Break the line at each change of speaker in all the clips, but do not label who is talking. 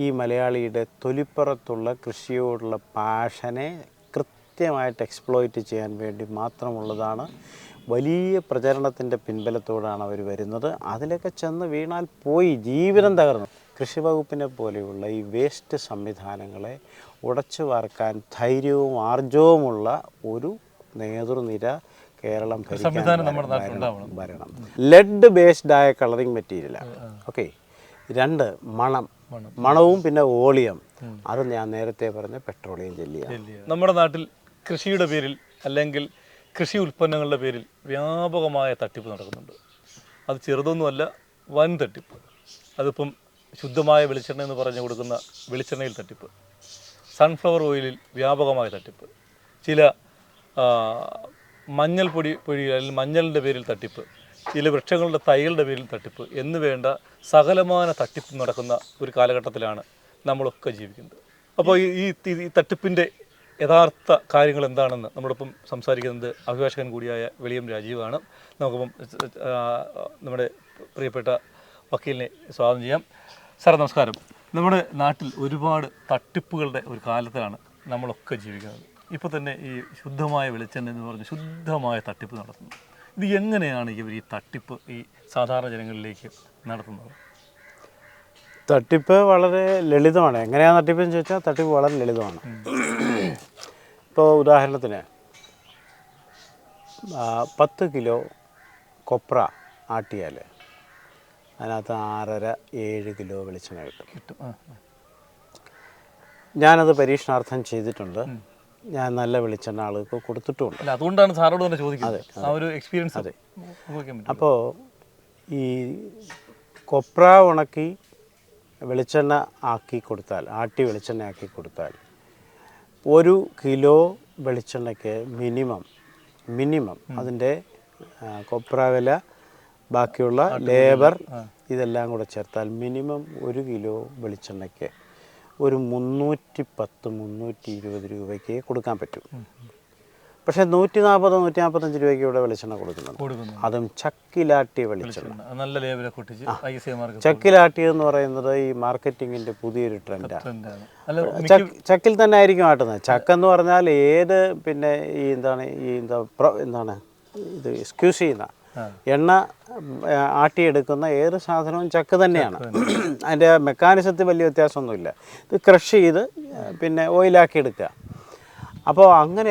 ഈ മലയാളിയുടെ തൊലിപ്പുറത്തുള്ള കൃഷിയോടുള്ള പാഷനെ കൃത്യമായിട്ട് എക്സ്പ്ലോയിറ്റ് ചെയ്യാൻ വേണ്ടി മാത്രമുള്ളതാണ്. വലിയ പ്രചരണത്തിൻ്റെ പിൻബലത്തോടാണ് അവർ വരുന്നത്. അതിലൊക്കെ ചെന്ന് വീണാൽ പോയി, ജീവിതം തകർന്നു. കൃഷി വകുപ്പിനെ പോലെയുള്ള ഈ വേസ്റ്റ് സംവിധാനങ്ങളെ ഉടച്ചു വാർക്കാൻ ധൈര്യവും ആർജവുമുള്ള ഒരു നേതൃനിര കേരളം ഭരണം. ലെഡ് ബേസ്ഡായ കളറിങ് മെറ്റീരിയലാണ്. ഓക്കെ. 2 മണവും പിന്നെ വോളിയം. അത് ഞാൻ നേരത്തെ പറഞ്ഞ പെട്രോളിയം ജെല്ലിയാണ്.
നമ്മുടെ നാട്ടിൽ കൃഷിയുടെ പേരിൽ അല്ലെങ്കിൽ കൃഷി ഉൽപ്പന്നങ്ങളുടെ പേരിൽ വ്യാപകമായ തട്ടിപ്പ് നടക്കുന്നുണ്ട്. അത് ചെറുതൊന്നുമല്ല, വൻ തട്ടിപ്പ്. അതിപ്പം ശുദ്ധമായ വെളിച്ചെണ്ണ എന്ന് പറഞ്ഞു കൊടുക്കുന്ന വെളിച്ചെണ്ണയിൽ തട്ടിപ്പ്, സൺഫ്ലവർ ഓയിലിൽ വ്യാപകമായ തട്ടിപ്പ്, ചില മഞ്ഞൾപ്പൊടി അല്ലെങ്കിൽ മഞ്ഞളിൻ്റെ പേരിൽ തട്ടിപ്പ്, ചില വൃക്ഷങ്ങളുടെ തൈകളുടെ പേരിൽ തട്ടിപ്പ് എന്ന് വേണ്ട സകലമാന തട്ടിപ്പ് നടക്കുന്ന ഒരു കാലഘട്ടത്തിലാണ് നമ്മളൊക്കെ ജീവിക്കുന്നത്. അപ്പോൾ ഈ തട്ടിപ്പിൻ്റെ യഥാർത്ഥ കാര്യങ്ങൾ എന്താണെന്ന് നമ്മളിപ്പം സംസാരിക്കുന്നത് അഭിഭാഷകൻ കൂടിയായ വെളിയം രാജീവാണ്. നമുക്കിപ്പം നമ്മുടെ പ്രിയപ്പെട്ട വക്കീലിനെ സ്വാഗതം ചെയ്യാം. സാർ നമസ്കാരം. നമ്മുടെ നാട്ടിൽ ഒരുപാട് തട്ടിപ്പുകളുടെ ഒരു കാലത്താണ് നമ്മളൊക്കെ ജീവിക്കുന്നത്. ഇപ്പോൾ തന്നെ ഈ ശുദ്ധമായ വെളിച്ചെണ്ണ എന്ന് പറഞ്ഞ് ശുദ്ധമായ തട്ടിപ്പ് നടത്തുന്നു. ഇത് എങ്ങനെയാണ് ഇവർ ഈ തട്ടിപ്പ് ഈ സാധാരണ ജനങ്ങളിലേക്ക് നടത്തുന്നത്?
തട്ടിപ്പ് വളരെ ലളിതമാണ്. എങ്ങനെയാണ് തട്ടിപ്പെന്ന് ചോദിച്ചാൽ തട്ടിപ്പ് വളരെ ലളിതമാണ്. ഇപ്പോൾ ഉദാഹരണത്തിന് 10 കിലോ കൊപ്ര ആട്ടിയാൽ അതിനകത്ത് 6.5-7 കിലോ വെളിച്ചെണ്ണ കിട്ടും. ഞാനത് പരീക്ഷണാർത്ഥം ചെയ്തിട്ടുണ്ട്. ഞാൻ നല്ല വെളിച്ചെണ്ണ ആളുകൾക്ക് കൊടുത്തിട്ടുമുണ്ട്.
അതുകൊണ്ടാണ് സാറോട് തന്നെ ചോദിക്കുന്നത്. ആ ഒരു എക്സ്പീരിയൻസ്.
അതെ. അപ്പോൾ ഈ കൊപ്ര ഉണക്കി വെളിച്ചെണ്ണ ആക്കി കൊടുത്താൽ, ആട്ടി വെളിച്ചെണ്ണ ആക്കി കൊടുത്താൽ 1 കിലോ വെളിച്ചെണ്ണയ്ക്ക് മിനിമം അതിൻ്റെ കൊപ്ര വില, ബാക്കിയുള്ള ലേബർ ഇതെല്ലാം കൂടെ ചേർത്താൽ മിനിമം 1 കിലോ വെളിച്ചെണ്ണയ്ക്ക് ഒരു 310-320 രൂപയ്ക്ക് കൊടുക്കാൻ പറ്റും. പക്ഷേ 140-145 രൂപയ്ക്ക് ഇവിടെ വെളിച്ചെണ്ണ കൊടുക്കുന്നുണ്ട്. അതും ചക്കിലാട്ടിയ വെളിച്ചെണ്ണ.
നല്ല ലേബലൊക്കെ
ചക്കിലാട്ടിയെന്ന് പറയുന്നത് ഈ മാർക്കറ്റിങ്ങിൻ്റെ പുതിയൊരു ട്രെൻഡാണ്. ചക്കിൽ തന്നെ ആയിരിക്കും ആട്ടുന്നത്. ചക്കെന്ന് പറഞ്ഞാൽ ഏത് പിന്നെ ഈ എന്താണ് ഇത് എക്സ്ക്യൂസ് ചെയ്യുന്ന എണ്ണ ആട്ടിയെടുക്കുന്ന ഏത് സാധനവും ചക്ക് തന്നെയാണ്. അതിൻ്റെ മെക്കാനിസത്തിൽ വലിയ വ്യത്യാസമൊന്നുമില്ല. ഇത് ക്രഷ് ചെയ്ത് പിന്നെ ഓയിലാക്കി എടുക്കുക. അപ്പോൾ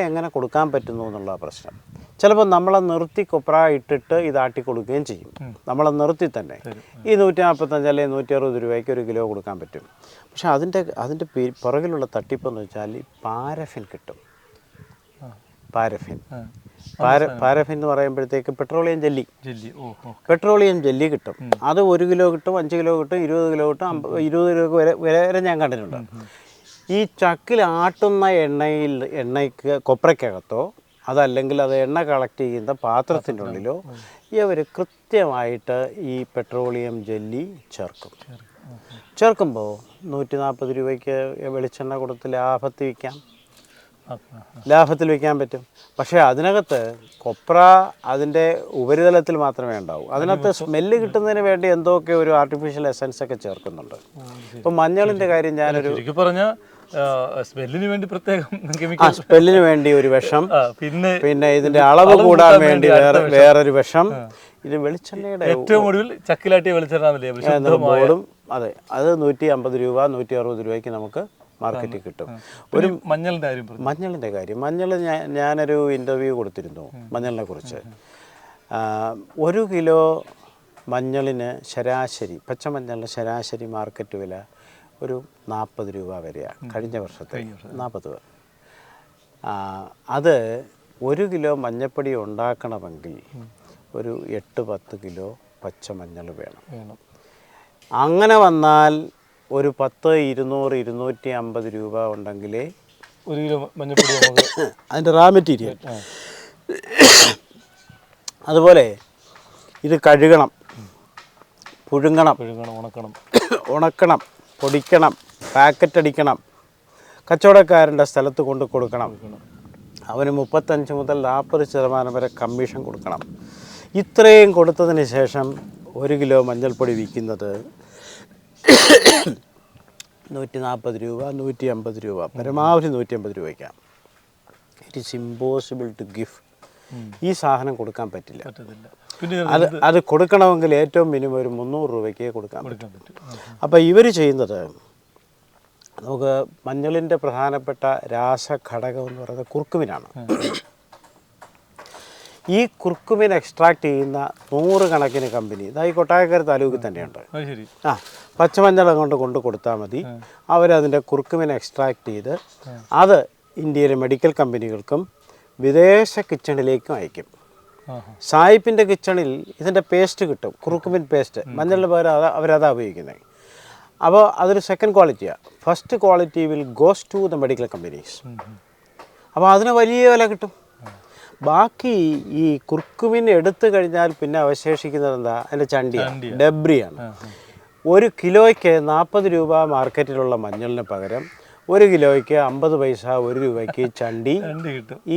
എങ്ങനെ കൊടുക്കാൻ പറ്റുന്നു എന്നുള്ള പ്രശ്നം. ചിലപ്പോൾ നമ്മളെ നിർത്തി കൊപ്ര ഇട്ടിട്ട് ഇതാട്ടി കൊടുക്കുകയും ചെയ്യും. നമ്മളെ നിർത്തി തന്നെ ഈ 145 അല്ലെങ്കിൽ 160 രൂപയ്ക്ക് 1 കിലോ കൊടുക്കാൻ പറ്റും. പക്ഷേ അതിൻ്റെ പുറകിലുള്ള തട്ടിപ്പെന്ന് വെച്ചാൽ പാരഫിൻ കിട്ടും. പാരഫിൻ എന്ന് പറയുമ്പോഴത്തേക്ക് പെട്രോളിയം ജെല്ലി കിട്ടും. അത് 1 കിലോ കിട്ടും, 5 കിലോ കിട്ടും, 20 കിലോ കിട്ടും, 20 രൂപ വരെ ഞാൻ കണ്ടിട്ടുണ്ട്. ഈ ചക്കിൽ ആട്ടുന്ന എണ്ണയ്ക്ക് കൊപ്രയ്ക്കകത്തോ അതല്ലെങ്കിൽ അത് എണ്ണ കളക്ട് ചെയ്യുന്ന പാത്രത്തിൻ്റെ ഉള്ളിലോ ഇവർ കൃത്യമായിട്ട് ഈ പെട്രോളിയം ജെല്ലി ചേർക്കുമ്പോൾ 140 രൂപയ്ക്ക് വെളിച്ചെണ്ണ കൊടുത്ത് ലാഭത്തിൽ വിൽക്കാൻ പറ്റും. പക്ഷേ അതിനകത്ത് കൊപ്ര അതിൻ്റെ ഉപരിതലത്തിൽ മാത്രമേ ഉണ്ടാവൂ. അതിനകത്ത് സ്മെല്ല് കിട്ടുന്നതിന് വേണ്ടി എന്തൊക്കെ ഒരു ആർട്ടിഫിഷ്യൽ എസൻസ് ഒക്കെ ചേർക്കുന്നുണ്ട്. ഇപ്പം മഞ്ഞളിൻ്റെ കാര്യം ഞാനൊരു
സ്മെല്ലിന് വേണ്ടി ഒരു വിഷം,
പിന്നെ ഇതിൻ്റെ അളവ് കൂടാൻ വേണ്ടി വേറൊരു വിഷം. ഇത് വെളിച്ചെണ്ണയുടെ
ഏറ്റവും ഒടുവിൽ ചക്കിലാട്ടിയ വെളിച്ചെണ്ണ.
അതെ, അത് 150 രൂപ 160 രൂപയ്ക്ക് നമുക്ക് മാർക്കറ്റിൽ കിട്ടും. ഒരു മഞ്ഞളിൻ്റെ കാര്യം ഞാനൊരു ഇൻ്റർവ്യൂ കൊടുത്തിരുന്നു മഞ്ഞളിനെ കുറിച്ച്. 1 കിലോ മഞ്ഞളിന് ശരാശരി പച്ചമഞ്ഞളിന് ശരാശരി മാർക്കറ്റ് വില ഒരു 40 രൂപ വരെയാണ്. കഴിഞ്ഞ വർഷത്തെ 40 രൂപ. അത് 1 കിലോ മഞ്ഞപ്പൊടി ഉണ്ടാക്കണമെങ്കിൽ ഒരു 8-10 കിലോ പച്ചമഞ്ഞൾ വേണം. അങ്ങനെ വന്നാൽ ഒരു 10, 200, 250 രൂപ ഉണ്ടെങ്കിലേ
1 കിലോ മഞ്ഞപ്പൊടി
അതിൻ്റെ റാ മെറ്റീരിയൽ. അതുപോലെ ഇത് കഴുകണം, പുഴുങ്ങണം, ഉണക്കണം, പൊടിക്കണം, പാക്കറ്റ് അടിക്കണം, കച്ചവടക്കാരൻ്റെ സ്ഥലത്ത് കൊണ്ട് കൊടുക്കണം. അവന് 35 മുതൽ 40% വരെ കമ്മീഷൻ കൊടുക്കണം. ഇത്രയും കൊടുത്തതിന് ശേഷം 1 കിലോ മഞ്ഞൾപ്പൊടി വിൽക്കുന്നത് 140 രൂപ, 150 രൂപ, പരമാവധി 150 രൂപയ്ക്കാണ്. It is impossible to give. ഈ സാധനം കൊടുക്കാൻ പറ്റില്ല.
പിന്നെ
അത് കൊടുക്കണമെങ്കിൽ ഏറ്റവും മിനിമം ഒരു 300 രൂപയ്ക്ക് കൊടുക്കാൻ പറ്റും. അപ്പോൾ ഇവർ ചെയ്യുന്നത്, നമുക്ക് മഞ്ഞളിൻ്റെ പ്രധാനപ്പെട്ട രാസഘടകം എന്ന് പറയുന്നത് കുർക്കുമിനാണ്. ഈ കുർക്കുമിൻ എക്സ്ട്രാക്ട് ചെയ്യുന്ന 100 കണക്കിന് കമ്പനി ഈ കൊട്ടാരക്കര താലൂക്കിൽ തന്നെയുണ്ട്. പച്ചമഞ്ഞൾ കൊണ്ട് കൊടുത്താൽ മതി. അവരതിൻ്റെ കുർക്കുമിൻ എക്സ്ട്രാക്ട് ചെയ്ത് അത് ഇന്ത്യയിലെ മെഡിക്കൽ കമ്പനികൾക്കും വിദേശ കിച്ചണിലേക്കും അയക്കും. സായിപ്പിൻ്റെ കിച്ചണിൽ ഇതിൻ്റെ പേസ്റ്റ് കിട്ടും, കുറുക്കുമിൻ പേസ്റ്റ്. മഞ്ഞളിന് പകരം അവരതാണ് ഉപയോഗിക്കുന്നത്. അപ്പോൾ അതൊരു സെക്കൻഡ് ക്വാളിറ്റിയാണ്. First quality will goes to the medical companies. അപ്പോൾ അതിന് വലിയ വില കിട്ടും. ബാക്കി ഈ കുർക്കുമിൻ എടുത്തു കഴിഞ്ഞാൽ പിന്നെ അവശേഷിക്കുന്നത് എന്താ? അതിൻ്റെ ചണ്ടിയാണ്, ഡെബ്രിയാണ്. 1 കിലോയ്ക്ക് 40 രൂപ മാർക്കറ്റിലുള്ള മഞ്ഞളിന് പകരം 1 കിലോയ്ക്ക് 50 പൈസ, 1 രൂപയ്ക്ക് ചണ്ടി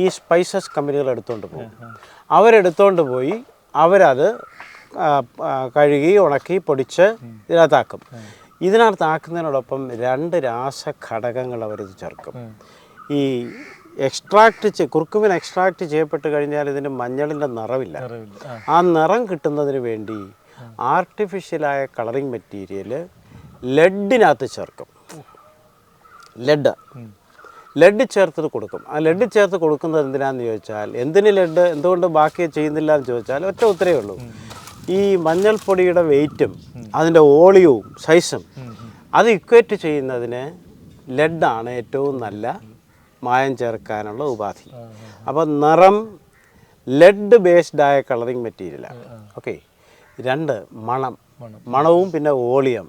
ഈ സ്പൈസസ് കമ്പനികൾ എടുത്തുകൊണ്ട് പോകും. അവരെടുത്തുകൊണ്ട് പോയി അവരത് കഴുകി ഉണക്കി പൊടിച്ച് ഇതിനകത്താക്കും. ഇതിനകത്താക്കുന്നതിനോടൊപ്പം 2 രാസഘടകങ്ങൾ അവരിത് ചേർക്കും. ഈ കുർക്കുമിൻ എക്സ്ട്രാക്ട് ചെയ്യപ്പെട്ട് കഴിഞ്ഞാൽ ഇതിന് മഞ്ഞളിൻ്റെ നിറമില്ല. ആ നിറം കിട്ടുന്നതിന് വേണ്ടി ആർട്ടിഫിഷ്യലായ കളറിങ് മെറ്റീരിയൽ ലെഡിനകത്ത് ചേർക്കും. ലെഡ് ചേർത്തത് കൊടുക്കും. ആ ലെഡ് ചേർത്ത് കൊടുക്കുന്നത് എന്തിനാണെന്ന് ചോദിച്ചാൽ, എന്തുകൊണ്ട് ബാക്കി ചെയ്യുന്നില്ല എന്ന് ചോദിച്ചാൽ ഒറ്റ ഉത്തരവേ ഉള്ളൂ. ഈ മഞ്ഞൾപ്പൊടിയുടെ വെയിറ്റും അതിൻ്റെ വോളിയവും സൈസും അത് ഇക്വേറ്റ് ചെയ്യുന്നതിന് ലെഡാണ് ഏറ്റവും നല്ല മായം ചേർക്കാനുള്ള ഉപാധി. അപ്പോൾ നിറം ലെഡ് ബേസ്ഡായ കളറിങ് മെറ്റീരിയലാണ്. ഓക്കെ. 2 മണവും പിന്നെ വോളിയം.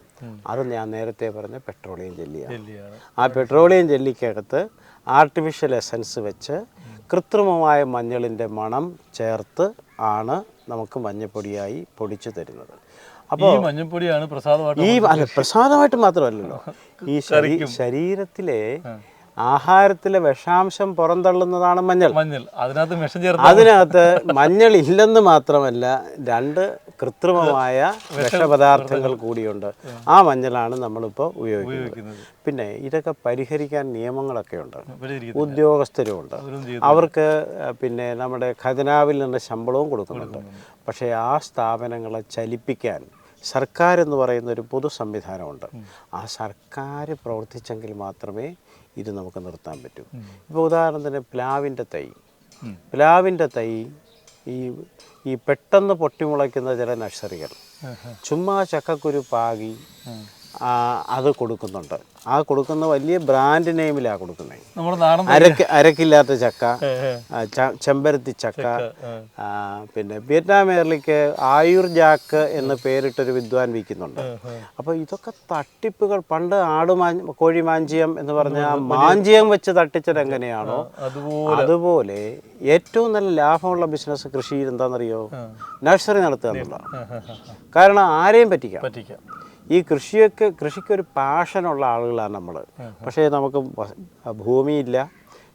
അത് ഞാൻ നേരത്തെ പറഞ്ഞ പെട്രോളിയം ജെല്ലിയാണ്. ആ പെട്രോളിയം ജെല്ലിക്കകത്ത് ആർട്ടിഫിഷ്യൽ എസൻസ് വെച്ച് കൃത്രിമമായ മഞ്ഞളിൻ്റെ മണം ചേർത്ത് ആണ് നമുക്ക് മഞ്ഞപ്പൊടിയായി പൊടിച്ചു തരുന്നത്. അപ്പോൾ
മഞ്ഞപ്പൊടിയാണ്
പ്രസാദമായിട്ട് മാത്രമല്ലല്ലോ, ഈ ശരീരത്തിലെ ആഹാരത്തിലെ വിഷാംശം പുറന്തള്ളുന്നതാണ് മഞ്ഞൾ. അതിനകത്ത് മഞ്ഞൾ ഇല്ലെന്ന് മാത്രമല്ല 2 കൃത്രിമമായ വിഷപദാർത്ഥങ്ങൾ കൂടിയുണ്ട്. ആ മഞ്ഞളാണ് നമ്മളിപ്പോൾ ഉപയോഗിക്കുന്നത്. പിന്നെ ഇതൊക്കെ പരിഹരിക്കാൻ നിയമങ്ങളൊക്കെ ഉണ്ട്, ഉദ്യോഗസ്ഥരുമുണ്ട്. അവർക്ക് പിന്നെ നമ്മുടെ ഖജനാവിൽ നിന്ന് ശമ്പളവും കൊടുക്കുന്നുണ്ട്. പക്ഷേ ആ സ്ഥാപനങ്ങളെ ചലിപ്പിക്കാൻ സർക്കാർ എന്ന് പറയുന്ന ഒരു പൊതു സംവിധാനമുണ്ട്. ആ സർക്കാർ പ്രവർത്തിച്ചെങ്കിൽ മാത്രമേ ഇത് നമുക്ക് നിർത്താൻ പറ്റൂ. ഇപ്പോൾ ഉദാഹരണത്തിന് പ്ലാവിൻ്റെ തൈ ഈ പെട്ടെന്ന് പൊട്ടിമുളയ്ക്കുന്ന ചില നഴ്സറികൾ ചുമ്മാ ചക്കക്കുരു പാകി അത് കൊടുക്കുന്നുണ്ട്. ആ കൊടുക്കുന്ന വലിയ ബ്രാൻഡ് നെയിമിലാണ് കൊടുക്കുന്നത്. അരക്കില്ലാത്ത ചക്ക, ചെമ്പരത്തി ചക്ക, പിന്നെ വിയറ്റ്നാം എയർലിക്ക് ആയുർ ജാക്ക് എന്ന് പേരിട്ടൊരു വിദ്വാൻ വിൽക്കുന്നുണ്ട്. അപ്പോൾ ഇതൊക്കെ തട്ടിപ്പുകൾ. പണ്ട് കോഴി മാഞ്ചിയം എന്ന് പറഞ്ഞാൽ മാഞ്ചിയം വെച്ച് തട്ടിച്ചത് എങ്ങനെയാണോ അതുപോലെ ഏറ്റവും നല്ല ലാഭമുള്ള ബിസിനസ് കൃഷിയിൽ എന്താണെന്നറിയോ? നഴ്സറി നടത്തുക എന്നുള്ളതാണ്. കാരണം ആരെയും പറ്റിക്കാം. ഈ കൃഷിക്കൊരു പാഷനുള്ള ആളുകളാണ് നമ്മൾ. പക്ഷേ നമുക്ക് ഭൂമിയില്ല,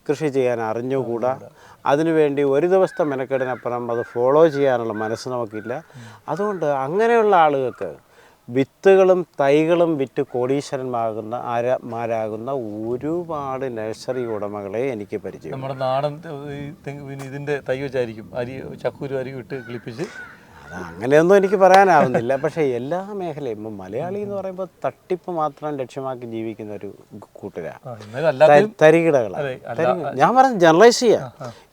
കൃഷി ചെയ്യാൻ അറിഞ്ഞുകൂടാ. അതിനുവേണ്ടി ഒരു ദിവസത്തെ മെനക്കെടിനപ്പുറം അത് ഫോളോ ചെയ്യാനുള്ള മനസ്സ് നമുക്കില്ല. അതുകൊണ്ട് അങ്ങനെയുള്ള ആളുകൾക്ക് വിത്തുകളും തൈകളും വിറ്റ് കോടീശ്വരന്മാരാകുന്ന ഒരുപാട് നഴ്സറി ഉടമകളെ എനിക്ക് പരിചയം.
നമ്മുടെ നാടൻ ഇതിൻ്റെ തൈ വെച്ചായിരിക്കും ചക്കൂര് അരി വിട്ട് കിളിപ്പിച്ച്.
അങ്ങനെയൊന്നും എനിക്ക് പറയാനാവുന്നില്ല. പക്ഷേ എല്ലാ മേഖലയും ഇപ്പം മലയാളി എന്ന് പറയുമ്പോൾ തട്ടിപ്പ് മാത്രം ലക്ഷ്യമാക്കി ജീവിക്കുന്ന ഒരു കൂട്ടരാണ്, തരികിടകളാണ്. ഞാൻ പറഞ്ഞ ജനറലൈസ് ചെയ്യാം.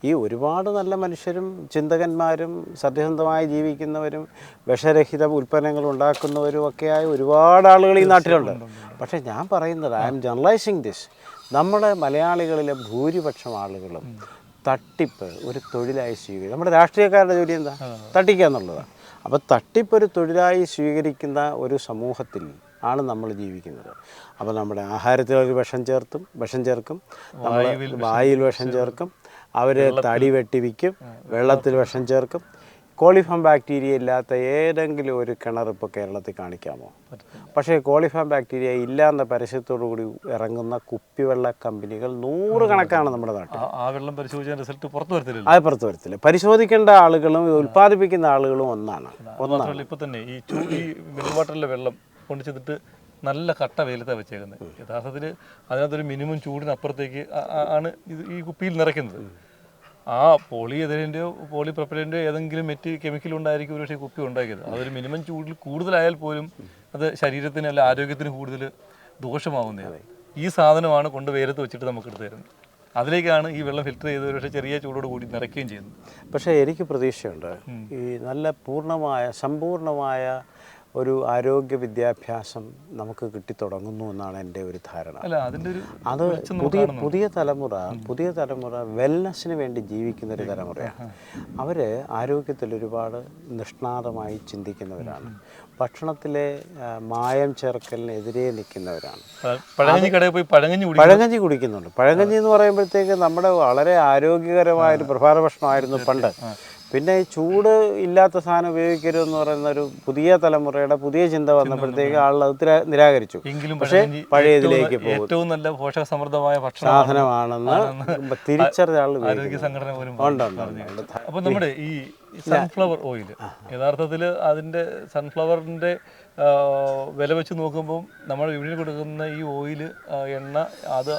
ഈ ഒരുപാട് നല്ല മനുഷ്യരും ചിന്തകന്മാരും സത്യസന്ധമായി ജീവിക്കുന്നവരും വിഷരഹിത ഉൽപ്പന്നങ്ങൾ ഉണ്ടാക്കുന്നവരും ഒക്കെയായ ഒരുപാട് ആളുകൾ ഈ നാട്ടിലുണ്ട്. പക്ഷേ ഞാൻ പറയുന്നത്, ഐ എം ജനറലൈസിങ് ദിസ്, നമ്മുടെ മലയാളികളിലെ ഭൂരിപക്ഷം ആളുകളും തട്ടിപ്പ് ഒരു തൊഴിലായി സ്വീകരിക്കും. നമ്മുടെ രാഷ്ട്രീയക്കാരുടെ ജോലി എന്താ? തട്ടിക്കുക എന്നുള്ളതാണ്. അപ്പോൾ തട്ടിപ്പ് ഒരു തൊഴിലായി സ്വീകരിക്കുന്ന ഒരു സമൂഹത്തിൽ ആണ് നമ്മൾ ജീവിക്കുന്നത്. അപ്പോൾ നമ്മുടെ ആഹാരത്തിൽ ഒരു വിഷം ചേർക്കും, നമ്മൾ വായിൽ വിഷം ചേർക്കും, അവർ തടി വെട്ടി വിൽക്കും, വെള്ളത്തിൽ വിഷം ചേർക്കും. കോളിഫോം ബാക്ടീരിയ ഇല്ലാത്ത ഏതെങ്കിലും ഒരു കിണർ ഇപ്പോൾ കേരളത്തിൽ കാണിക്കാമോ? പക്ഷേ കോളിഫോം ബാക്ടീരിയ ഇല്ല എന്ന പരസ്യത്തോടു കൂടി ഇറങ്ങുന്ന കുപ്പിവെള്ള കമ്പനികൾ 100 കണക്കാണ് നമ്മുടെ നാട്ടിൽ.
ആ വെള്ളം പരിശോധിച്ച റിസൾട്ട് പുറത്തു
വരത്തില്ല. പരിശോധിക്കേണ്ട ആളുകളും ഉൽപ്പാദിപ്പിക്കുന്ന ആളുകളും ഒന്നാണ്.
ഇപ്പോൾ തന്നെ ഈ മിനറൽ വാട്ടറിലെ വെള്ളം കൊണ്ടു ചെന്നിട്ട് നല്ല കട്ട വെയിലത്താണ് വെച്ചേക്കുന്നത്. യഥാർത്ഥത്തിൽ അതിനകത്തൊരു മിനിമം ചൂടിനപ്പുറത്തേക്ക് ആണ് ഈ കുപ്പിയിൽ നിറയ്ക്കുന്നത്. ആ പോളിയെഥിലിൻ്റെയോ പോളിപ്രൊപ്പലിൻ്റെയോ ഏതെങ്കിലും കെമിക്കൽ ഉണ്ടായിരിക്കും ഒരു പക്ഷേ കുപ്പി ഉണ്ടാക്കിയത്. അതൊരു മിനിമം ചൂടിൽ കൂടുതലായാൽ പോലും അത് ശരീരത്തിന് അല്ല ആരോഗ്യത്തിന് കൂടുതൽ ദോഷമാവുന്നത്. ഈ സാധനമാണ് കൊണ്ട് വെയിലത്ത് വെച്ചിട്ട് നമുക്ക് എടുത്ത് തരുന്നത്. അതിലേക്കാണ് ഈ വെള്ളം ഫിൽറ്റർ ചെയ്ത് ഒരു പക്ഷേ ചെറിയ ചൂടോട് കൂടി നിറയ്ക്കുകയും ചെയ്യുന്നത്.
പക്ഷേ എനിക്ക് പ്രതീക്ഷയുണ്ട്, ഈ നല്ല സമ്പൂർണമായ ഒരു ആരോഗ്യ വിദ്യാഭ്യാസം നമുക്ക് കിട്ടിത്തുടങ്ങുന്നു എന്നാണ് എൻ്റെ ഒരു ധാരണ. അത് പുതിയ തലമുറ വെൽനെസ്സിന് വേണ്ടി ജീവിക്കുന്ന ഒരു തലമുറയാണ്. അവർ ആരോഗ്യത്തിൽ ഒരുപാട് നിഷ്ണാതമായി ചിന്തിക്കുന്നവരാണ്. ഭക്ഷണത്തിലെ മായം ചേർക്കലിനെതിരെ നിൽക്കുന്നവരാണ്. പഴങ്കഞ്ഞി കുടിക്കുന്നുണ്ട്. പഴങ്കഞ്ഞി എന്ന് പറയുമ്പോഴത്തേക്ക് നമ്മുടെ വളരെ ആരോഗ്യകരമായൊരു പ്രഭാത ഭക്ഷണമായിരുന്നു പണ്ട്. പിന്നെ ചൂട് ഇല്ലാത്ത സാധനം ഉപയോഗിക്കരുതെന്ന് പറയുന്ന ഒരു പുതിയ തലമുറയുടെ പുതിയ ചിന്ത വന്നപ്പോഴത്തേക്ക് ആളുകൾ അത് നിരാകരിച്ചു. പക്ഷേ പഴയതിലേക്ക് പോകും.
ഏറ്റവും നല്ല പോഷക സമൃദ്ധമായ
സാധനമാണെന്ന് തിരിച്ചറിഞ്ഞ ആളുകൾ
ആരോഗ്യ സംഘടന പോലും. അപ്പോൾ നമ്മുടെ ഈ സൺഫ്ലവർ ഓയിൽ യഥാർത്ഥത്തിൽ അതിൻ്റെ സൺഫ്ലവറിൻ്റെ വില വെച്ച് നോക്കുമ്പോൾ നമ്മൾ ഇവിടെ കൊടുക്കുന്ന ഈ ഓയിൽ എണ്ണ അത്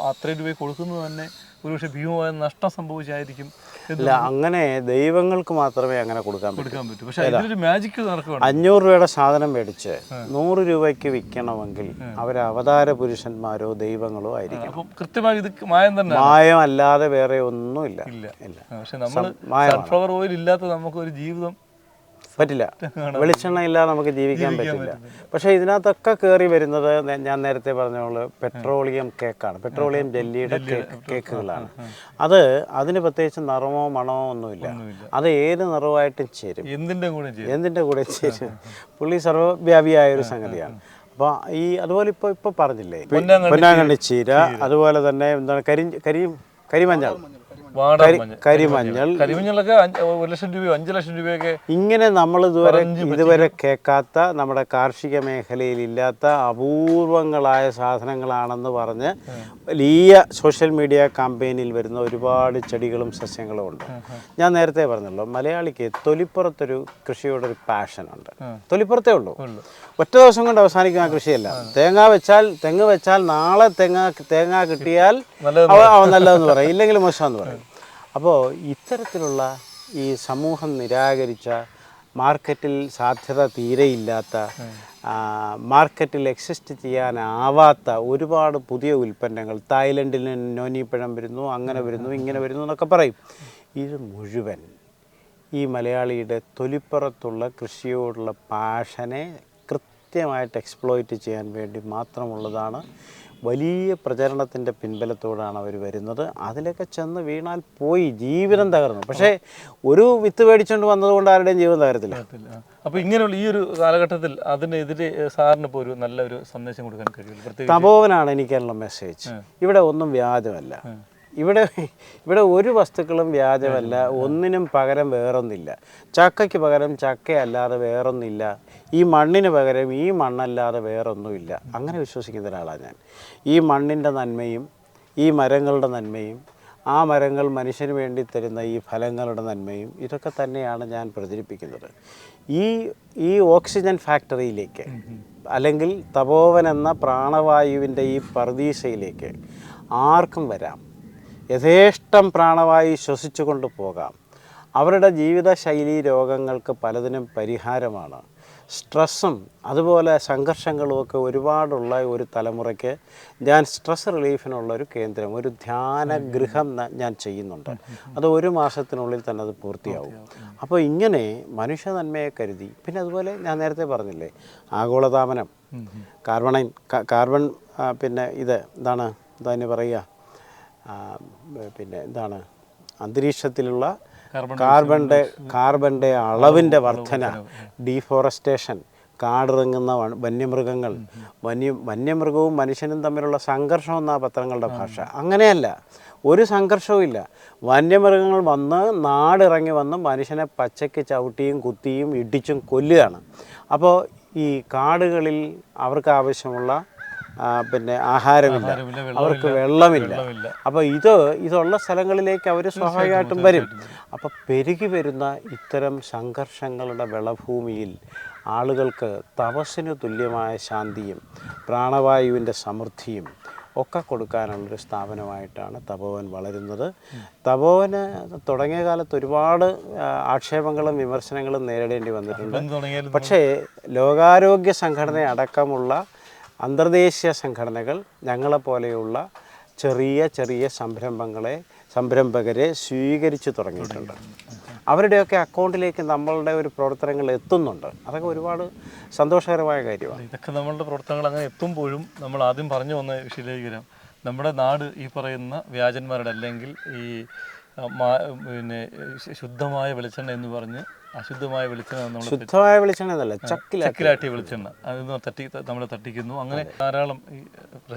അത്രയും രൂപ കൊടുക്കുന്നത് തന്നെ ഒരുപക്ഷെ ഭീമമായ നഷ്ടം സംഭവിച്ചായിരിക്കും.
ഇല്ല, അങ്ങനെ ദൈവങ്ങൾക്ക് മാത്രമേ അങ്ങനെ കൊടുക്കാൻ
പറ്റൂ. പക്ഷേ അതിലൊരു മാജിക് നടക്കുകയാണ്.
500 രൂപയുടെ സാധനം മേടിച്ച് 100 രൂപയ്ക്ക് വിൽക്കണമെങ്കിൽ അവർ അവതാര പുരുഷന്മാരോ ദൈവങ്ങളോ ആയിരിക്കും.
അപ്പം കൃത്യമായി ഇത് മായം തന്നെ,
മായം അല്ലാതെ വേറെ ഒന്നുമില്ല.
പക്ഷെ നമ്മൾ സൺഫ്ലവർ ഓയിൽ ഇല്ലാത്ത നമുക്കൊരു ജീവിതം
പറ്റില്ല. വെളിച്ചെണ്ണ ഇല്ലാതെ നമുക്ക് ജീവിക്കാൻ പറ്റില്ല. പക്ഷേ ഇതിനകത്തൊക്കെ കയറി വരുന്നത് ഞാൻ നേരത്തെ പറഞ്ഞ പോലെ പെട്രോളിയം കേക്കാണ്, പെട്രോളിയം ജെല്ലിയുടെ കേക്കുകളാണ്. അതിന് പ്രത്യേകിച്ച് നിറമോ മണമോ ഒന്നുമില്ല. അത് ഏത് നിറവായിട്ടും ചേരും, എന്തിൻ്റെ കൂടെ ചേരും. പുള്ളി സർവ്വവ്യാപിയായൊരു സംഗതിയാണ്. അപ്പോൾ അതുപോലെ ഇപ്പോൾ പറഞ്ഞില്ലേ പൊന്നാങ്കണ്ണി ചീര, അതുപോലെ തന്നെ എന്താണ് കരിമഞ്ഞൾ,
കരിമഞ്ഞളൊക്കെ 1 ലക്ഷം രൂപയോ 5 ലക്ഷം രൂപയൊക്കെ.
ഇങ്ങനെ നമ്മൾ ഇതുവരെ കേൾക്കാത്ത, നമ്മുടെ കാർഷിക മേഖലയിൽ ഇല്ലാത്ത അപൂർവങ്ങളായ സാധനങ്ങളാണെന്ന് പറഞ്ഞ് വലിയ സോഷ്യൽ മീഡിയ ക്യാമ്പയിനിൽ വരുന്ന ഒരുപാട് ചെടികളും സസ്യങ്ങളും ഉണ്ട്. ഞാൻ നേരത്തെ പറഞ്ഞല്ലോ, മലയാളിക്ക് തൊലിപ്പുറത്തൊരു കൃഷിയോടൊരു പാഷനുണ്ട്. തൊലിപ്പുറത്തേ ഉള്ളൂ. ഒറ്റ ദിവസം കൊണ്ട് അവസാനിക്കുന്ന കൃഷിയല്ല. തെങ്ങ് വെച്ചാൽ നാളെ തേങ്ങ കിട്ടിയാൽ നല്ലതെന്ന് പറയും, ഇല്ലെങ്കിൽ മോശമെന്ന് പറയും. അപ്പോൾ ഇത്തരത്തിലുള്ള ഈ സമൂഹം നിരാകരിച്ച, മാർക്കറ്റിൽ സാധ്യത തീരെയില്ലാത്ത, മാർക്കറ്റിൽ എക്സിസ്റ്റ് ചെയ്യാനാവാത്ത ഒരുപാട് പുതിയ ഉൽപ്പന്നങ്ങൾ, തായ്ലൻഡിൽ നോനിപ്പഴം വരുന്നു, അങ്ങനെ വരുന്നു, ഇങ്ങനെ വരുന്നു എന്നൊക്കെ പറയും. ഇത് മുഴുവൻ ഈ മലയാളിയുടെ തൊലിപ്പുറത്തുള്ള കൃഷിയോടുള്ള പാഷനെ കൃത്യമായിട്ട് എക്സ്പ്ലോയിറ്റ് ചെയ്യാൻ വേണ്ടി മാത്രമുള്ളതാണ്. വലിയ പ്രചരണത്തിൻ്റെ പിൻബലത്തോടാണ് അവർ വരുന്നത്. അതിലൊക്കെ ചെന്ന് വീണാൽ പോയി, ജീവിതം തകർന്നു. പക്ഷേ ഒരു വിത്ത് മേടിച്ചുകൊണ്ട് വന്നതുകൊണ്ട് ആരുടെയും ജീവിതം തകരത്തില്ല.
അപ്പോൾ ഇങ്ങനെയുള്ള ഈ ഒരു കാലഘട്ടത്തിൽ അതിനെതിരെ സാറിന് ഇപ്പോൾ ഒരു നല്ലൊരു സന്ദേശം കൊടുക്കാൻ കഴിയും.
തപോവനാണ് എനിക്കുള്ള മെസ്സേജ്. ഇവിടെ ഒന്നും വ്യാജമല്ല. ഇവിടെ ഒരു വസ്തുക്കളും വ്യാജമല്ല. ഒന്നിനും പകരം വേറൊന്നില്ല. ചക്കയ്ക്ക് പകരം ചക്കയല്ലാതെ വേറൊന്നില്ല. ഈ മണ്ണിന് പകരം ഈ മണ്ണല്ലാതെ വേറൊന്നുമില്ല. അങ്ങനെ വിശ്വസിക്കുന്ന ഒരാളാണ് ഞാൻ. ഈ മണ്ണിൻ്റെ നന്മയും ഈ മരങ്ങളുടെ നന്മയും ആ മരങ്ങൾ മനുഷ്യന് വേണ്ടി തരുന്ന ഈ ഫലങ്ങളുടെ നന്മയും ഇതൊക്കെ തന്നെയാണ് ഞാൻ പ്രചരിപ്പിക്കുന്നത്. ഈ ഓക്സിജൻ ഫാക്ടറിയിലേക്ക്, അല്ലെങ്കിൽ തപോവൻ എന്ന പ്രാണവായുവിൻ്റെ ഈ പർദീസയിലേക്ക് ആർക്കും വരാം. യഥേഷ്ടം പ്രാണവായു ശ്വസിച്ചുകൊണ്ട് പോകാം. അവരുടെ ജീവിതശൈലി രോഗങ്ങൾക്ക് പലതിനും പരിഹാരമാണ്. സ്ട്രെസ്സും അതുപോലെ സംഘർഷങ്ങളുമൊക്കെ ഒരുപാടുള്ള ഒരു തലമുറയ്ക്ക് ഞാൻ സ്ട്രെസ് റിലീഫിനുള്ളൊരു കേന്ദ്രം, ഒരു ധ്യാനഗൃഹം ഞാൻ ചെയ്യുന്നുണ്ട്. അത് 1 മാസത്തിനുള്ളിൽ തന്നെ അത് പൂർത്തിയാവും. അപ്പോൾ ഇങ്ങനെ മനുഷ്യ നന്മയെ കരുതി, പിന്നെ അതുപോലെ ഞാൻ നേരത്തെ പറഞ്ഞില്ലേ, ആഗോളതാപനം, കാർബൺ പിന്നെ എന്താണ് പറയുക, പിന്നെ എന്താണ് അന്തരീക്ഷത്തിലുള്ള കാർബണിൻ്റെ അളവിൻ്റെ വർധന, ഡീഫോറസ്റ്റേഷൻ, കാടിറങ്ങുന്ന വന്യമൃഗങ്ങൾ, വന്യമൃഗവും മനുഷ്യനും തമ്മിലുള്ള സംഘർഷം എന്നാണ് പത്രങ്ങളുടെ ഭാഷ. അങ്ങനെയല്ല, ഒരു സംഘർഷവും ഇല്ല. വന്യമൃഗങ്ങൾ വന്ന് നാടിറങ്ങി വന്ന് മനുഷ്യനെ പച്ചയ്ക്ക് ചവിട്ടിയും കുത്തിയും ഇടിച്ചും കൊല്ലുകയാണ്. അപ്പോൾ ഈ കാടുകളിൽ അവർക്ക് ആവശ്യമുള്ള പിന്നെ ആഹാരമില്ല, അവർക്ക് വെള്ളമില്ല. അപ്പോൾ ഇതുള്ള സ്ഥലങ്ങളിലേക്ക് അവർ സ്വാഭാവികമായിട്ടും വരും. അപ്പോൾ പെരുകി വരുന്ന ഇത്തരം സംഘർഷങ്ങളുടെ വിളഭൂമിയിൽ ആളുകൾക്ക് തപസ്സിന് തുല്യമായ ശാന്തിയും പ്രാണവായുവിൻ്റെ സമൃദ്ധിയും ഒക്കെ കൊടുക്കാനുള്ളൊരു സ്ഥാപനമായിട്ടാണ് തപോവൻ വളരുന്നത്. തപോവന് തുടങ്ങിയ കാലത്ത് ഒരുപാട് ആക്ഷേപങ്ങളും വിമർശനങ്ങളും നേരിടേണ്ടി വന്നിട്ടുണ്ട്. പക്ഷേ ലോകാരോഗ്യ സംഘടന അടക്കമുള്ള അന്തർദേശീയ സംഘടനകൾ ഞങ്ങളെപ്പോലെയുള്ള ചെറിയ ചെറിയ സംരംഭകരെ സ്വീകരിച്ചു തുടങ്ങിയിട്ടുണ്ട്. അവരുടെയൊക്കെ അക്കൗണ്ടിലേക്ക് നമ്മളുടെ ഒരു പ്രവർത്തനങ്ങൾ എത്തുന്നുണ്ട്. അതൊക്കെ ഒരുപാട് സന്തോഷകരമായ കാര്യമാണ്.
ഇതൊക്കെ നമ്മളുടെ പ്രവർത്തനങ്ങൾ അങ്ങനെ എത്തുമ്പോഴും നമ്മൾ ആദ്യം പറഞ്ഞു വന്ന വിഷയത്തിലേക്ക് വരാം. നമ്മുടെ നാട് ഈ പറയുന്ന വ്യാജന്മാരുടെ അല്ലെങ്കിൽ ഈ പിന്നെ ശുദ്ധമായ വെളിച്ചെണ്ണ എന്ന് പറഞ്ഞ് അശുദ്ധമായ വെളിച്ചെണ്ണ,
ശുദ്ധമായ വെളിച്ചെണ്ണ എന്നല്ല,
ചക്കിലാട്ടിയ വെളിച്ചെണ്ണ അതൊന്ന് നമ്മളെ തട്ടിക്കുന്നു. അങ്ങനെ ധാരാളം ഈ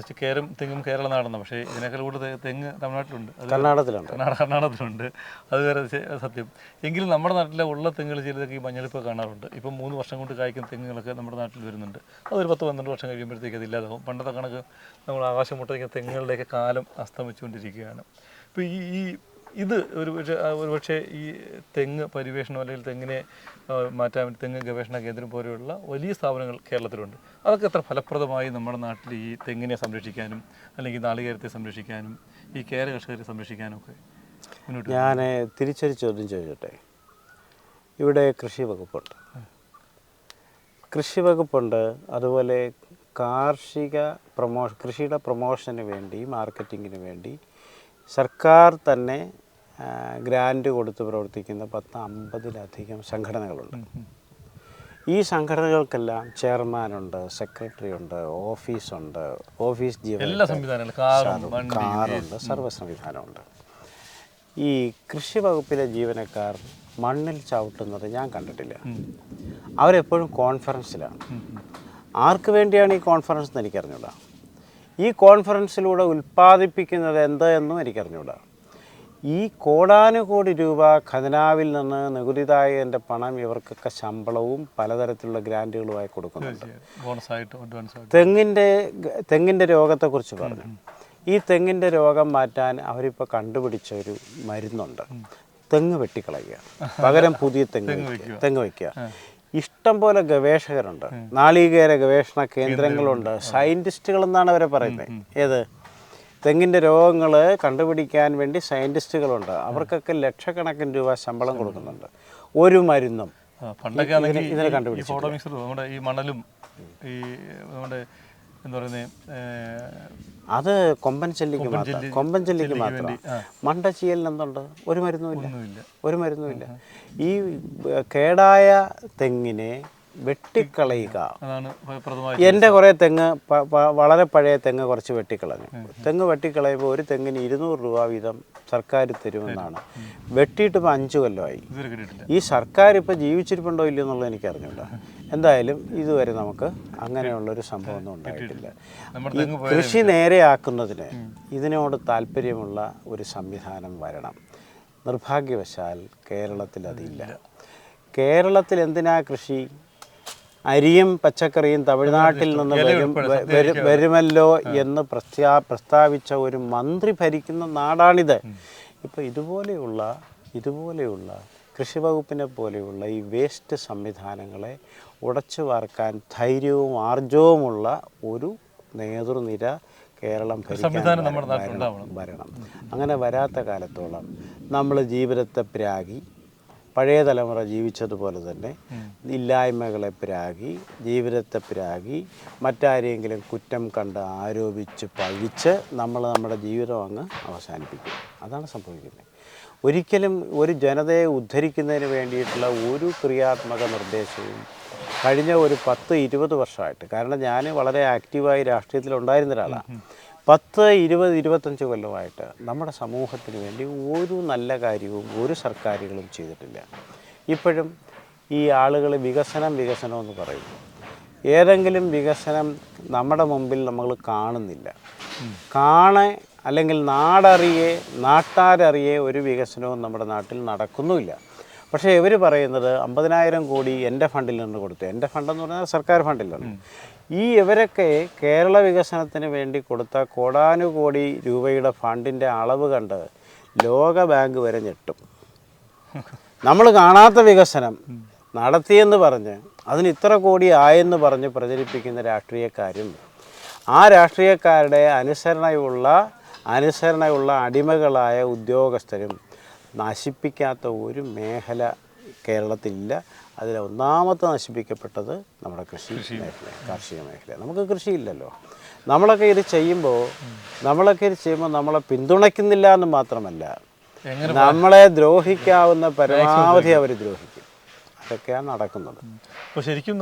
തെങ്ങും കേരള നാടെന്ന, പക്ഷേ ഇതിനേക്കാൾ കൂടുതൽ തെങ്ങ് തമിഴ്നാട്ടിലുണ്ട്, കർണാടകത്തിലുണ്ട്. അത് വേറെ സത്യം. എങ്കിലും നമ്മുടെ നാട്ടിലെ ഉള്ള തെങ്ങുകൾ ചിലതൊക്കെ ഈ മഞ്ഞളിപ്പ് കാണാറുണ്ട്. ഇപ്പം 3 വർഷം കൊണ്ട് കായ്ക്കുന്ന തെങ്ങുകളൊക്കെ നമ്മുടെ നാട്ടിൽ വരുന്നുണ്ട്. അതൊരു 10-12 വർഷം കഴിയുമ്പോഴത്തേക്ക് അതില്ലാതാവും. പണ്ടത്തെ കണക്ക് നമ്മൾ ആകാശം മുട്ടിക്കുന്ന തെങ്ങുകളുടെയൊക്കെ കാലം അസ്തമിച്ചുകൊണ്ടിരിക്കുകയാണ്. ഇപ്പോൾ ഇത് ഒരുപക്ഷെ ഈ തെങ്ങ് പരിവേഷണം അല്ലെങ്കിൽ തെങ്ങിനെ മാറ്റാൻ വേണ്ടി തെങ്ങ് ഗവേഷണ കേന്ദ്രം പോലെയുള്ള വലിയ സ്ഥാപനങ്ങൾ കേരളത്തിലുണ്ട്. അതൊക്കെ എത്ര ഫലപ്രദമായി നമ്മുടെ നാട്ടിൽ ഈ തെങ്ങിനെ സംരക്ഷിക്കാനും അല്ലെങ്കിൽ നാളികേരത്തെ സംരക്ഷിക്കാനും ഈ കേര കർഷകരെ സംരക്ഷിക്കാനും ഒക്കെ മുന്നോട്ട്?
ഞാൻ തിരിച്ചൊരു ചോദ്യം ചോദിച്ചോട്ടെ. ഇവിടെ കൃഷി വകുപ്പുണ്ട്, അതുപോലെ കൃഷിയുടെ പ്രൊമോഷന് വേണ്ടി, മാർക്കറ്റിങ്ങിന് വേണ്ടി സർക്കാർ തന്നെ ഗ്രാൻഡ് കൊടുത്ത് പ്രവർത്തിക്കുന്ന 10-50-ലധികം സംഘടനകളുണ്ട്. ഈ സംഘടനകൾക്കെല്ലാം ചെയർമാനുണ്ട്, സെക്രട്ടറി ഉണ്ട്, ഓഫീസ് ജീവനക്കാരുണ്ട്, കാറുണ്ട്, സർവ്വ സംവിധാനമുണ്ട്. ഈ കൃഷി വകുപ്പിലെ ജീവനക്കാർ മണ്ണിൽ ചവിട്ടുന്നത് ഞാൻ കണ്ടിട്ടില്ല. അവരെപ്പോഴും കോൺഫറൻസിലാണ്. ആർക്ക് വേണ്ടിയാണ് ഈ കോൺഫറൻസ് എന്ന് എനിക്കറിഞ്ഞൂടാ. ഈ കോൺഫറൻസിലൂടെ ഉൽപ്പാദിപ്പിക്കുന്നത് എന്ത് എന്നും എനിക്കറിഞ്ഞൂടാ. ഈ കോടാനുകോടി രൂപ ഖജനാവിൽ നിന്ന് നികുതിദായകൻ്റെ പണം ഇവർക്കൊക്കെ ശമ്പളവും പലതരത്തിലുള്ള ഗ്രാൻറ്റുകളുമായി കൊടുക്കുന്നുണ്ട്. തെങ്ങിൻ്റെ രോഗത്തെക്കുറിച്ച് പറഞ്ഞു. ഈ തെങ്ങിൻ്റെ രോഗം മാറ്റാൻ അവരിപ്പോൾ കണ്ടുപിടിച്ച ഒരു മരുന്നുണ്ട്. തെങ്ങ് വെട്ടിക്കളയുക, പകരം പുതിയ തെങ്ങ് വയ്ക്കുക. ഇഷ്ടം പോലെ ഗവേഷകരുണ്ട്, നാളികേര ഗവേഷണ കേന്ദ്രങ്ങളുണ്ട്, സയൻറ്റിസ്റ്റുകൾ എന്നാണ് അവരെ പറയുന്നത്. ഏത് തെങ്ങിൻ്റെ രോഗങ്ങൾ കണ്ടുപിടിക്കാൻ വേണ്ടി സയൻറ്റിസ്റ്റുകളുണ്ട്. അവർക്കൊക്കെ ലക്ഷക്കണക്കിന് രൂപ ശമ്പളം കൊടുക്കുന്നുണ്ട്. ഒരു മരുന്നും ഇതിനെ കണ്ടുപിടിച്ചു.
ഈ മണലും ഈ നമ്മുടെ എന്താ പറയുന്നത്,
അത് കൊമ്പൻ ചെല്ലിക്ക് മാത്രം. മണ്ടച്ചിയലിന് എന്തുണ്ട്? ഒരു മരുന്നുമില്ല. ഈ കേടായ തെങ്ങിനെ വെട്ടിക്കളയുക. എൻ്റെ കുറേ തെങ്ങ്, വളരെ പഴയ തെങ്ങ് കുറച്ച് വെട്ടിക്കളഞ്ഞു. തെങ്ങ് വെട്ടിക്കളയുമ്പോൾ ഒരു തെങ്ങിന് 200 രൂപ വീതം സർക്കാർ തരുമെന്നാണ്. വെട്ടിയിട്ട് ഇപ്പോൾ 5 കൊല്ലമായി. ഈ സർക്കാർ ഇപ്പോൾ ജീവിച്ചിരിപ്പുണ്ടോ ഇല്ലയോ എന്നുള്ളത് എനിക്കറിഞ്ഞില്ല. എന്തായാലും ഇതുവരെ നമുക്ക് അങ്ങനെയുള്ളൊരു സംഭവമൊന്നും ഉണ്ടായിട്ടില്ല. ഈ കൃഷി നേരെയാക്കുന്നതിന് ഇതിനോട് താല്പര്യമുള്ള ഒരു സംവിധാനം വരണം. നിർഭാഗ്യവശാൽ കേരളത്തിൽ അതില്ല. കേരളത്തിൽ എന്തിനാ കൃഷി? അരിയും പച്ചക്കറിയും തമിഴ്നാട്ടിൽ നിന്ന് വരുമല്ലോ എന്ന് പ്രസ്താവിച്ച ഒരു മന്ത്രി ഭരിക്കുന്ന നാടാണിത്. ഇപ്പോൾ ഇതുപോലെയുള്ള കൃഷി വകുപ്പിനെ പോലെയുള്ള ഈ വേസ്റ്റ് സംവിധാനങ്ങളെ ഉടച്ചു വാർക്കാൻ ധൈര്യവും ആർജവുമുള്ള ഒരു നേതൃനിര കേരളം വരണം. അങ്ങനെ വരാത്ത കാലത്തോളം നമ്മൾ ജീവിതത്തെ പ്രാഗി, പഴയ തലമുറ ജീവിച്ചതുപോലെ തന്നെ ഇല്ലായ്മകളെ പ്രാഗി, ജീവിതത്തെ പ്രാഗി, മറ്റാരെങ്കിലും കുറ്റം കണ്ട് ആരോപിച്ച് പഴിച്ച് നമ്മുടെ ജീവിതം അങ്ങ് അവസാനിപ്പിക്കും. അതാണ് സംഭവിക്കുന്നത്. ഒരിക്കലും ഒരു ജനതയെ ഉദ്ധരിക്കുന്നതിന് വേണ്ടിയിട്ടുള്ള ഒരു ക്രിയാത്മക നിർദ്ദേശവും കഴിഞ്ഞ ഒരു 10-20 വർഷമായിട്ട്, കാരണം ഞാൻ വളരെ ആക്റ്റീവായി രാഷ്ട്രീയത്തിലുണ്ടായിരുന്ന ഒരാളാണ്, 10, 20, 25 കൊല്ലമായിട്ട് നമ്മുടെ സമൂഹത്തിന് വേണ്ടി ഒരു നല്ല കാര്യവും ഒരു സർക്കാരുകളും ചെയ്തിട്ടില്ല. ഇപ്പോഴും ഈ ആളുകൾ വികസനം എന്ന് പറയുന്നു. ഏതെങ്കിലും വികസനം നമ്മുടെ മുമ്പിൽ നമ്മൾ കാണുന്നില്ല. അല്ലെങ്കിൽ നാട്ടാരറിയെ ഒരു വികസനവും നമ്മുടെ നാട്ടിൽ നടക്കുന്നുമില്ല. പക്ഷേ ഇവർ പറയുന്നത് 50,000 കോടി എൻ്റെ ഫണ്ടിൽ നിന്ന് കൊടുത്തു. എൻ്റെ ഫണ്ടെന്ന് പറഞ്ഞാൽ സർക്കാർ ഫണ്ടിലാണ്. ഇവരൊക്കെ കേരള വികസനത്തിന് വേണ്ടി കൊടുത്ത കോടാനുകോടി രൂപയുടെ ഫണ്ടിൻ്റെ അളവ് കണ്ട് ലോക ബാങ്ക് വരെ ഞെട്ടും. നമ്മൾ കാണാത്ത വികസനം നടത്തിയെന്ന് പറഞ്ഞ് അതിന് ഇത്ര കോടി ആയെന്ന് പറഞ്ഞ് പ്രചരിപ്പിക്കുന്ന രാഷ്ട്രീയക്കാരും ആ രാഷ്ട്രീയക്കാരുടെ അനുസരണയുള്ള അടിമകളായ ഉദ്യോഗസ്ഥരും നശിപ്പിക്കാത്ത ഒരു മേഖല കേരളത്തിലില്ല. അതിൽ ഒന്നാമത്തെ നശിപ്പിക്കപ്പെട്ടത് നമ്മുടെ കാർഷിക മേഖല. നമുക്ക് കൃഷിയില്ലല്ലോ. നമ്മളൊക്കെ ഇത് ചെയ്യുമ്പോൾ നമ്മളെ പിന്തുണയ്ക്കുന്നില്ല എന്ന് മാത്രമല്ല, നമ്മളെ ദ്രോഹിക്കാവുന്ന പരമാവധി അവർ ദ്രോഹിക്കും. അതൊക്കെയാണ് നടക്കുന്നത്.
അപ്പോൾ ശരിക്കും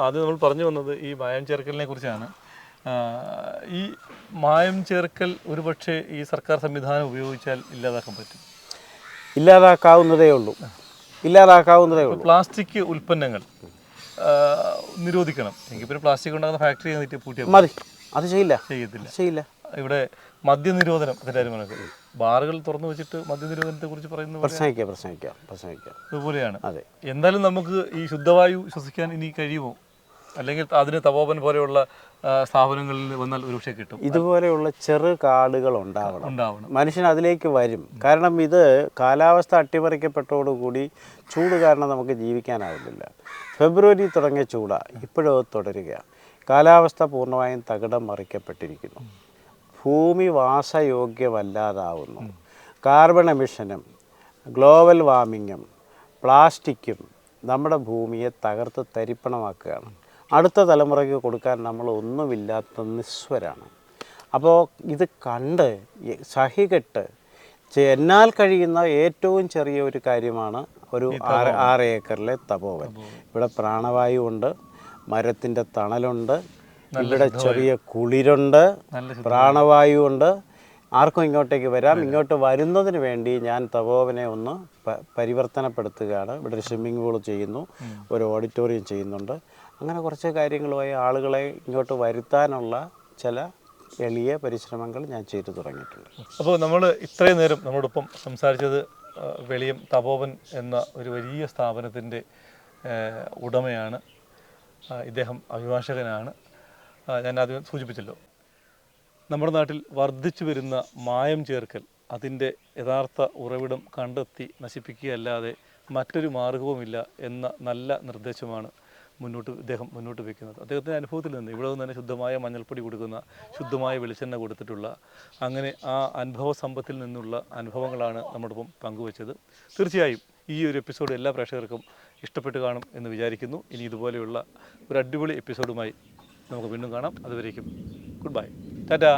ആദ്യം നമ്മൾ പറഞ്ഞു വന്നത് ഈ മായം ചേർക്കലിനെ കുറിച്ചാണ്. ഈ മായം ചേർക്കൽ ഒരുപക്ഷെ ഈ സർക്കാർ സംവിധാനം ഉപയോഗിച്ചാൽ ഇല്ലാതാക്കാൻ പറ്റും.
ഇല്ലാതാക്കാവുന്നതേ ഉള്ളൂ.
പ്ലാസ്റ്റിക് ഉൽപ്പന്നങ്ങൾ നിരോധിക്കണം. എങ്കിൽ പിന്നെ പ്ലാസ്റ്റിക് ഉണ്ടാകുന്ന ഫാക്ടറി പൂട്ടിയാൽ
മതി. അത് ചെയ്യില്ല.
ഇവിടെ മദ്യനിരോധനം ബാറുകൾ തുറന്നു വെച്ചിട്ട് മദ്യനിരോധനത്തെ കുറിച്ച് പറയുന്നത്
പ്രസംഗിക്കാം.
ഇതുപോലെയാണ്. എന്തായാലും നമുക്ക് ഈ ശുദ്ധവായു ശ്വസിക്കാൻ ഇനി കഴിയുമോ? അല്ലെങ്കിൽ അതിന് തപോവൻ പോലെയുള്ള സ്ഥാപനങ്ങളിൽ വന്നാൽ ഒരുപക്ഷെ കിട്ടും.
ഇതുപോലെയുള്ള ചെറു കാടുകൾ ഉണ്ടാവണം. മനുഷ്യൻ അതിലേക്ക് വരും. കാരണം ഇത് കാലാവസ്ഥ അട്ടിമറിക്കപ്പെട്ടതോടുകൂടി ചൂട് കാരണം നമുക്ക് ജീവിക്കാനാവില്ല. ഫെബ്രുവരി തുടങ്ങിയ ചൂടാണ് ഇപ്പോഴും അത് തുടരുക. കാലാവസ്ഥ പൂർണ്ണമായും തകിടം മറിക്കപ്പെട്ടിരിക്കുന്നു. ഭൂമി വാസയോഗ്യമല്ലാതാവുന്നു. കാർബൺ എമിഷനും ഗ്ലോബൽ വാർമിങ്ങും പ്ലാസ്റ്റിക്കും നമ്മുടെ ഭൂമിയെ തകർത്ത് തരിപ്പണമാക്കുകയാണ്. അടുത്ത തലമുറയ്ക്ക് കൊടുക്കാൻ നമ്മൾ ഒന്നുമില്ലാത്ത നിസ്വരാണ്. അപ്പോൾ ഇത് കണ്ട് സഹികെട്ട് എന്നാൽ കഴിയുന്ന ഏറ്റവും ചെറിയ ഒരു കാര്യമാണ് ഒരു 6 ഏക്കറിലെ തപോവൻ. ഇവിടെ പ്രാണവായു ഉണ്ട്, മരത്തിൻ്റെ തണലുണ്ട്, ഇവിടെ ചെറിയ കുളിരുണ്ട്, പ്രാണവായു ഉണ്ട്. ആർക്കും ഇങ്ങോട്ടേക്ക് വരാം. ഇങ്ങോട്ട് വരുന്നതിന് വേണ്ടി ഞാൻ തപോവനെ ഒന്ന് പരിവർത്തനപ്പെടുത്തുകയാണ്. ഇവിടെ ഒരു സ്വിമ്മിംഗ് പൂൾ ചെയ്യുന്നു, ഒരു ഓഡിറ്റോറിയം ചെയ്യുന്നുണ്ട്. അങ്ങനെ കുറച്ച് കാര്യങ്ങളുമായി ആളുകളെ ഇങ്ങോട്ട് വരുത്താനുള്ള ചില എളിയ പരിശ്രമങ്ങൾ ഞാൻ ചെയ്തു തുടങ്ങിയിട്ടുണ്ട്.
അപ്പോൾ നമ്മൾ ഇത്രയും നേരം നമ്മളോടൊപ്പം സംസാരിച്ചത് വെളിയം തപോവൻ എന്ന ഒരു വലിയ സ്ഥാപനത്തിൻ്റെ ഉടമയാണ്. ഇദ്ദേഹം അഭിഭാഷകനാണ്. ഞാൻ ആദ്യം സൂചിപ്പിച്ചല്ലോ, നമ്മുടെ നാട്ടിൽ വർദ്ധിച്ചു വരുന്ന മായം ചേർക്കൽ അതിൻ്റെ യഥാർത്ഥ ഉറവിടം കണ്ടെത്തി നശിപ്പിക്കുകയല്ലാതെ മറ്റൊരു മാർഗവുമില്ല എന്ന നല്ല നിർദ്ദേശമാണ് ഇദ്ദേഹം മുന്നോട്ട് വയ്ക്കുന്നത്. അദ്ദേഹത്തിൻ്റെ അനുഭവത്തിൽ നിന്ന് ഇവിടെ നിന്ന് തന്നെ ശുദ്ധമായ മഞ്ഞൾപ്പൊടി കൊടുക്കുന്ന, ശുദ്ധമായ വെളിച്ചെണ്ണ കൊടുത്തിട്ടുള്ള, അങ്ങനെ ആ അനുഭവ സമ്പത്തിൽ നിന്നുള്ള അനുഭവങ്ങളാണ് നമ്മോടൊപ്പം പങ്കുവച്ചത്. തീർച്ചയായും ഈ ഒരു എപ്പിസോഡ് എല്ലാ പ്രേക്ഷകർക്കും ഇഷ്ടപ്പെട്ട് കാണും എന്ന് വിചാരിക്കുന്നു. ഇനി ഇതുപോലെയുള്ള ഒരു അടിപൊളി എപ്പിസോഡുമായി നമുക്ക് വീണ്ടും കാണാം. അതുവരേക്കും ഗുഡ് ബൈ, ടാറ്റാ.